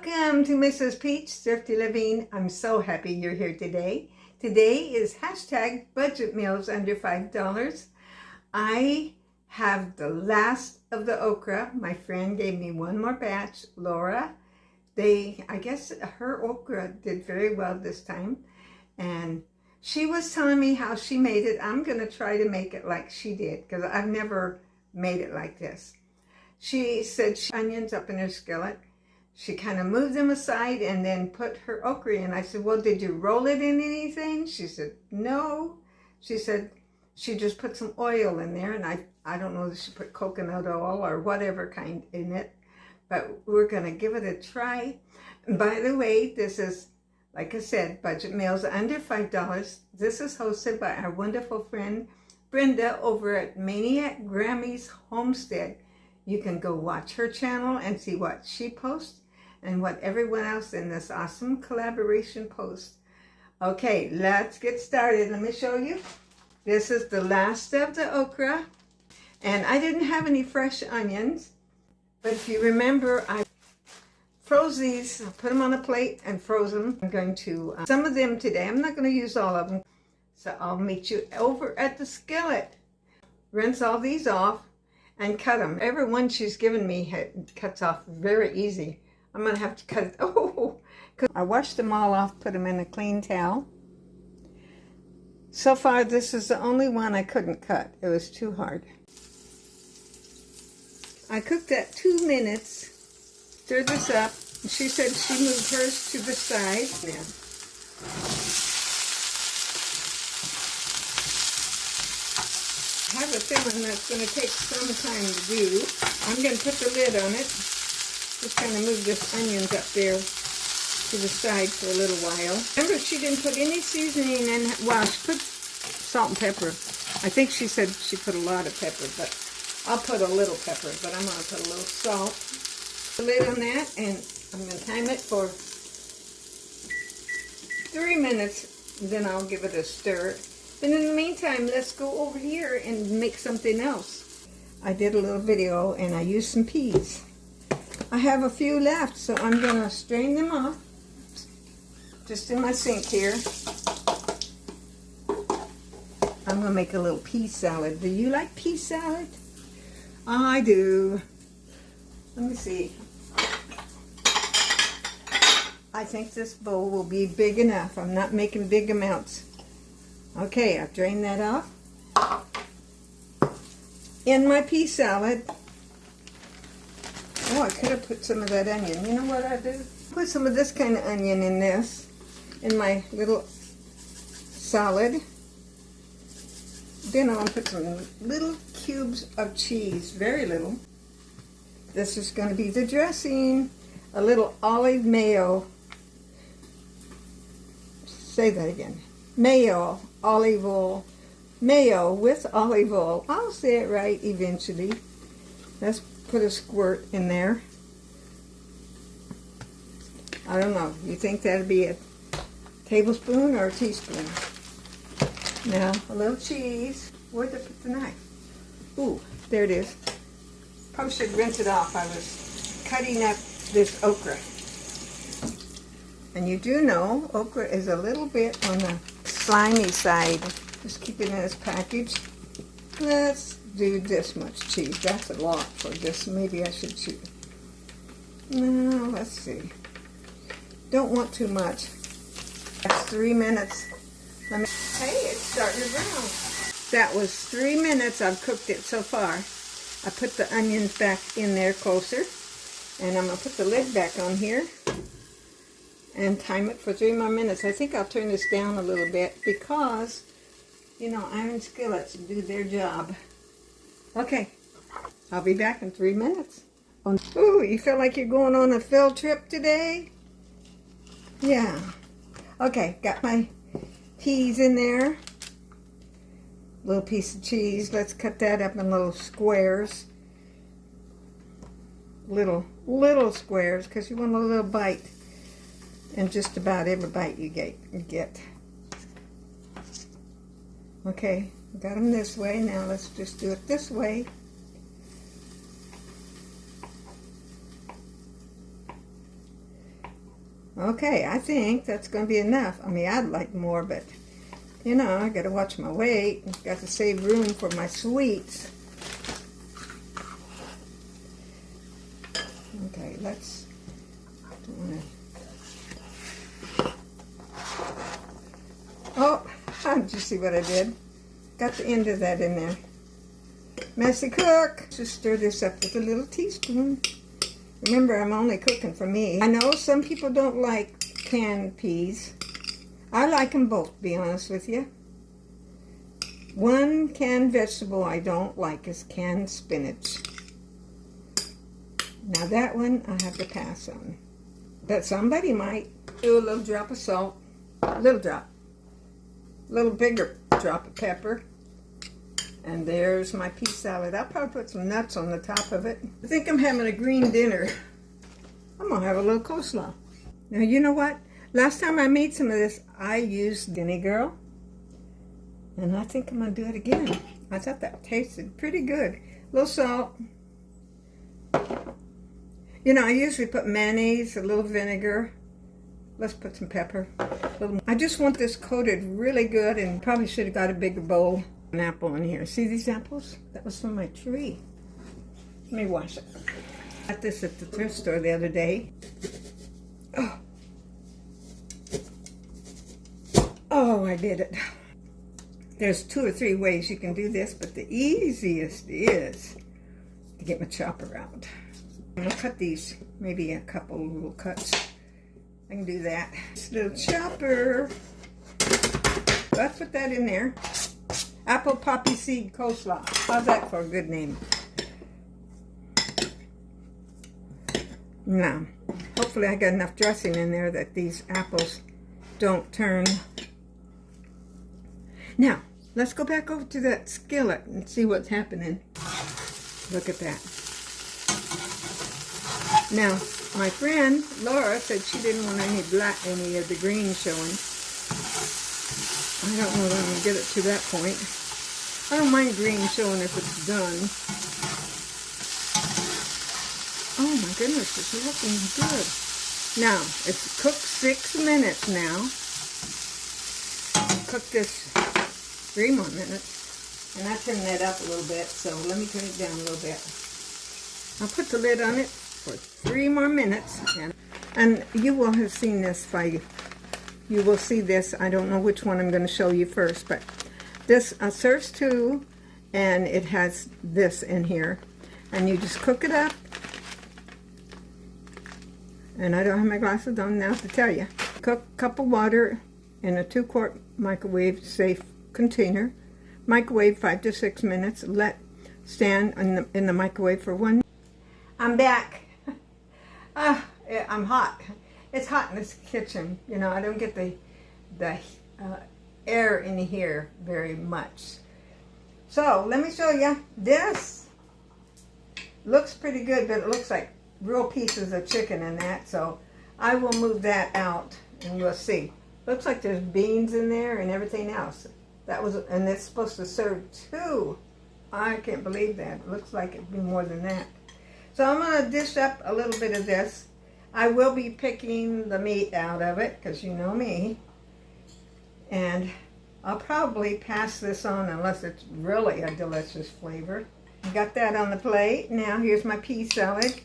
Welcome to Mrs. Peach Thrifty Living. I'm so happy you're here today. Today is hashtag budget meals under $5. I have the last of the okra. My friend gave me one more batch, Laura. I guess her okra did very well this time. And she was telling me how she made it. I'm going to try to make it like she did because I've never made it like this. She said onions up in her skillet. She kind of moved them aside and then put her okra in. I said, well, did you roll it in anything? She said, no. She said she just put some oil in there, and I don't know if she put coconut oil or whatever kind in it, but we're going to give it a try. And by the way, this is, like I said, budget meals under $5. This is hosted by our wonderful friend Brenda over at Maniac Grammy's Homestead. You can go watch her channel and see what she posts and what everyone else in this awesome collaboration posts. Okay, let's get started. Let me show you. This is the last of the okra. And I didn't have any fresh onions. But if you remember, I froze these. I put them on a plate and froze them. I'm going to, some of them today. I'm not going to use all of them. So I'll meet you over at the skillet. Rinse all these off and cut them. Every one she's given me cuts off very easy. I'm going to have to cut it. Oh, because I washed them all off, put them in a clean towel. So far, this is the only one I couldn't cut. It was too hard. I cooked that 2 minutes. Stirred this up. And she said she moved hers to the side. Yeah. I have a feeling that's going to take some time to do. I'm going to put the lid on it. Just kind of move this onions up there to the side for a little while. Remember, she didn't put any seasoning in. Well, she put salt and pepper. I think she said she put a lot of pepper, but I'll put a little pepper, but I'm going to put a little salt. The lid on that, and I'm going to time it for 3 minutes. Then I'll give it a stir. And in the meantime, let's go over here and make something else. I did a little video and I used some peas. I have a few left, so I'm going to strain them off. Just in my sink here. I'm going to make a little pea salad. Do you like pea salad? I do. Let me see. I think this bowl will be big enough. I'm not making big amounts. Okay, I've drained that off. In my pea salad, oh, I could have put some of that onion. You know what I do? Put some of this kind of onion in this, in my little salad. Then I'm going to put some little cubes of cheese, very little. This is going to be the dressing. A little olive mayo. Say that again. Mayo, olive oil, mayo with olive oil. I'll say it right eventually. Let's put a squirt in there. I don't know. You think that'd be a tablespoon or a teaspoon? Now, a little cheese. Where'd I put the knife? Ooh, there it is. Probably should rinse it off. I was cutting up this okra. And you do know okra is a little bit on the slimy side. Just keep it in this package. Let's do this much cheese. That's a lot for this. Maybe I should choose. No, let's see. Don't want too much. That's 3 minutes. Hey, it's starting to brown. That was 3 minutes. I've cooked it so far. I put the onions back in there closer. And I'm going to put the lid back on here. And time it for 3 more minutes. I think I'll turn this down a little bit because, you know, iron skillets do their job. Okay, I'll be back in 3 minutes. Ooh, you feel like you're going on a field trip today? Yeah. Okay, got my peas in there. Little piece of cheese. Let's cut that up in little squares. Little squares because you want a little bite. And just about every bite you get. Okay, got them this way. Now let's just do it this way. Okay, I think that's going to be enough. I mean, I'd like more, but you know, I got to watch my weight. Got to save room for my sweets. Okay, let's. Oh, did you see what I did? Got the end of that in there. Messy cook. Just stir this up with a little teaspoon. Remember, I'm only cooking for me. I know some people don't like canned peas. I like them both, to be honest with you. One canned vegetable I don't like is canned spinach. Now that one I have to pass on. But somebody might. Do a little drop of salt. A little drop. A little bigger drop of pepper. And there's my pea salad. I'll probably put some nuts on the top of it. I think I'm having a green dinner. I'm going to have a little coleslaw. Now, you know what? Last time I made some of this, I used Guinea Girl. And I think I'm going to do it again. I thought that tasted pretty good. A little salt. You know, I usually put mayonnaise, a little vinegar. Let's put some pepper. I just want this coated really good, and probably should have got a bigger bowl. An apple in here. See these apples? That was from my tree. Let me wash it. I got this at the thrift store the other day. Oh, I did it. There's 2 or 3 ways you can do this, but the easiest is to get my chopper out. I'm going to cut these, maybe a couple little cuts. I can do that. This little chopper. Let's put that in there. Apple poppy seed coleslaw. How's that for a good name? Now, hopefully I got enough dressing in there that these apples don't turn. Now, let's go back over to that skillet and see what's happening. Look at that. Now, my friend Laura said she didn't want any of the green showing. I don't know that I'm going to get it to that point. I don't mind green showing if it's done. Oh my goodness, it's looking good. Now, it's cooked 6 minutes now. I'll cook this 3 more minutes. And I turned that up a little bit, so let me turn it down a little bit. I'll put the lid on it for 3 more minutes. And you will have seen this you will see this. I don't know which one I'm going to show you first, but this serves 2, and it has this in here. And you just cook it up. And I don't have my glasses on now to tell you. Cook a cup of water in a 2-quart microwave safe container. Microwave 5 to 6 minutes. Let stand in the microwave for 1 minute. I'm back. I'm hot. It's hot in this kitchen. You know, I don't get the air in here very much. So let me show you. This looks pretty good, but it looks like real pieces of chicken in that. So I will move that out and we'll see. Looks like there's beans in there and everything else. And it's supposed to serve 2. I can't believe that. It looks like it'd be more than that. So I'm going to dish up a little bit of this. I will be picking the meat out of it, because you know me. And I'll probably pass this on unless it's really a delicious flavor. I got that on the plate. Now here's my pea salad.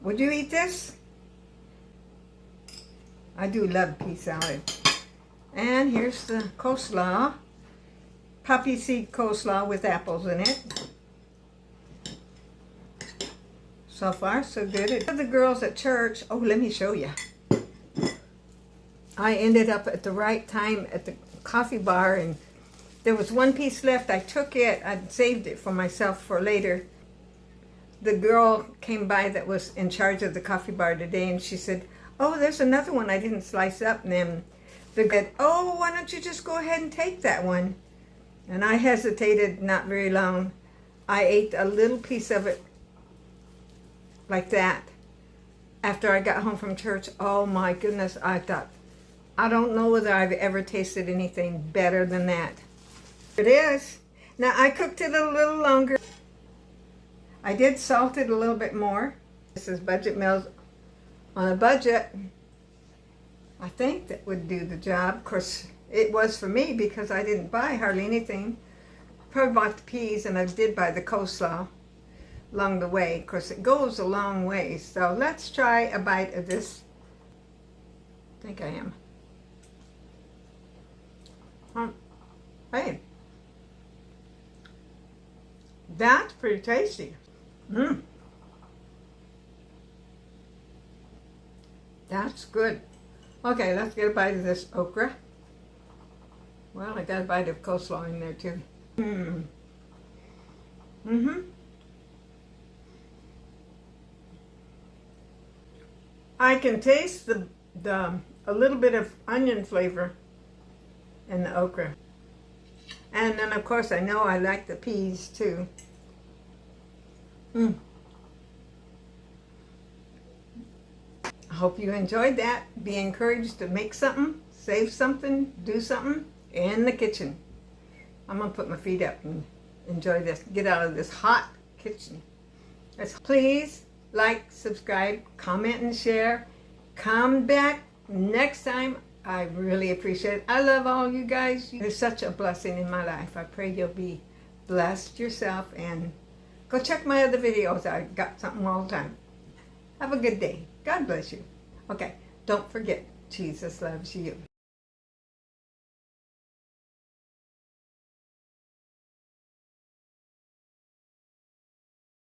Would you eat this? I do love pea salad. And here's the coleslaw. Poppy seed coleslaw with apples in it. So far, so good. The girls at church, oh, let me show you. I ended up at the right time at the coffee bar, and there was 1 piece left. I took it, I saved it for myself for later. The girl came by that was in charge of the coffee bar today, and she said, oh, there's another one I didn't slice up. And then the guy said, oh, why don't you just go ahead and take that one? And I hesitated not very long. I ate a little piece of it like that after I got home from church. Oh my goodness, I thought, I don't know whether I've ever tasted anything better than that. It is. Now I cooked it a little longer. I did salt it a little bit more. This is Budget Meals on a budget, I think that would do the job. Of course, it was for me because I didn't buy hardly anything. Probably bought the peas, and I did buy the coleslaw along the way. Of course, it goes a long way. So let's try a bite of this. I think I am. Hey, that's pretty tasty. That's good. Okay, let's get a bite of this okra. Well, I got a bite of coleslaw in there too. I can taste a little bit of onion flavor in the okra. And then of course I know I like the peas too. I hope you enjoyed that. Be encouraged to make something, save something, do something in the kitchen. I'm gonna put my feet up and enjoy this, get out of this hot kitchen. Please like, subscribe, comment, and share. Come back next time. I really appreciate it. I love all you guys. You're such a blessing in my life. I pray you'll be blessed yourself, and go check my other videos. I got something all the time. Have a good day. God bless you. Okay, don't forget, Jesus loves you.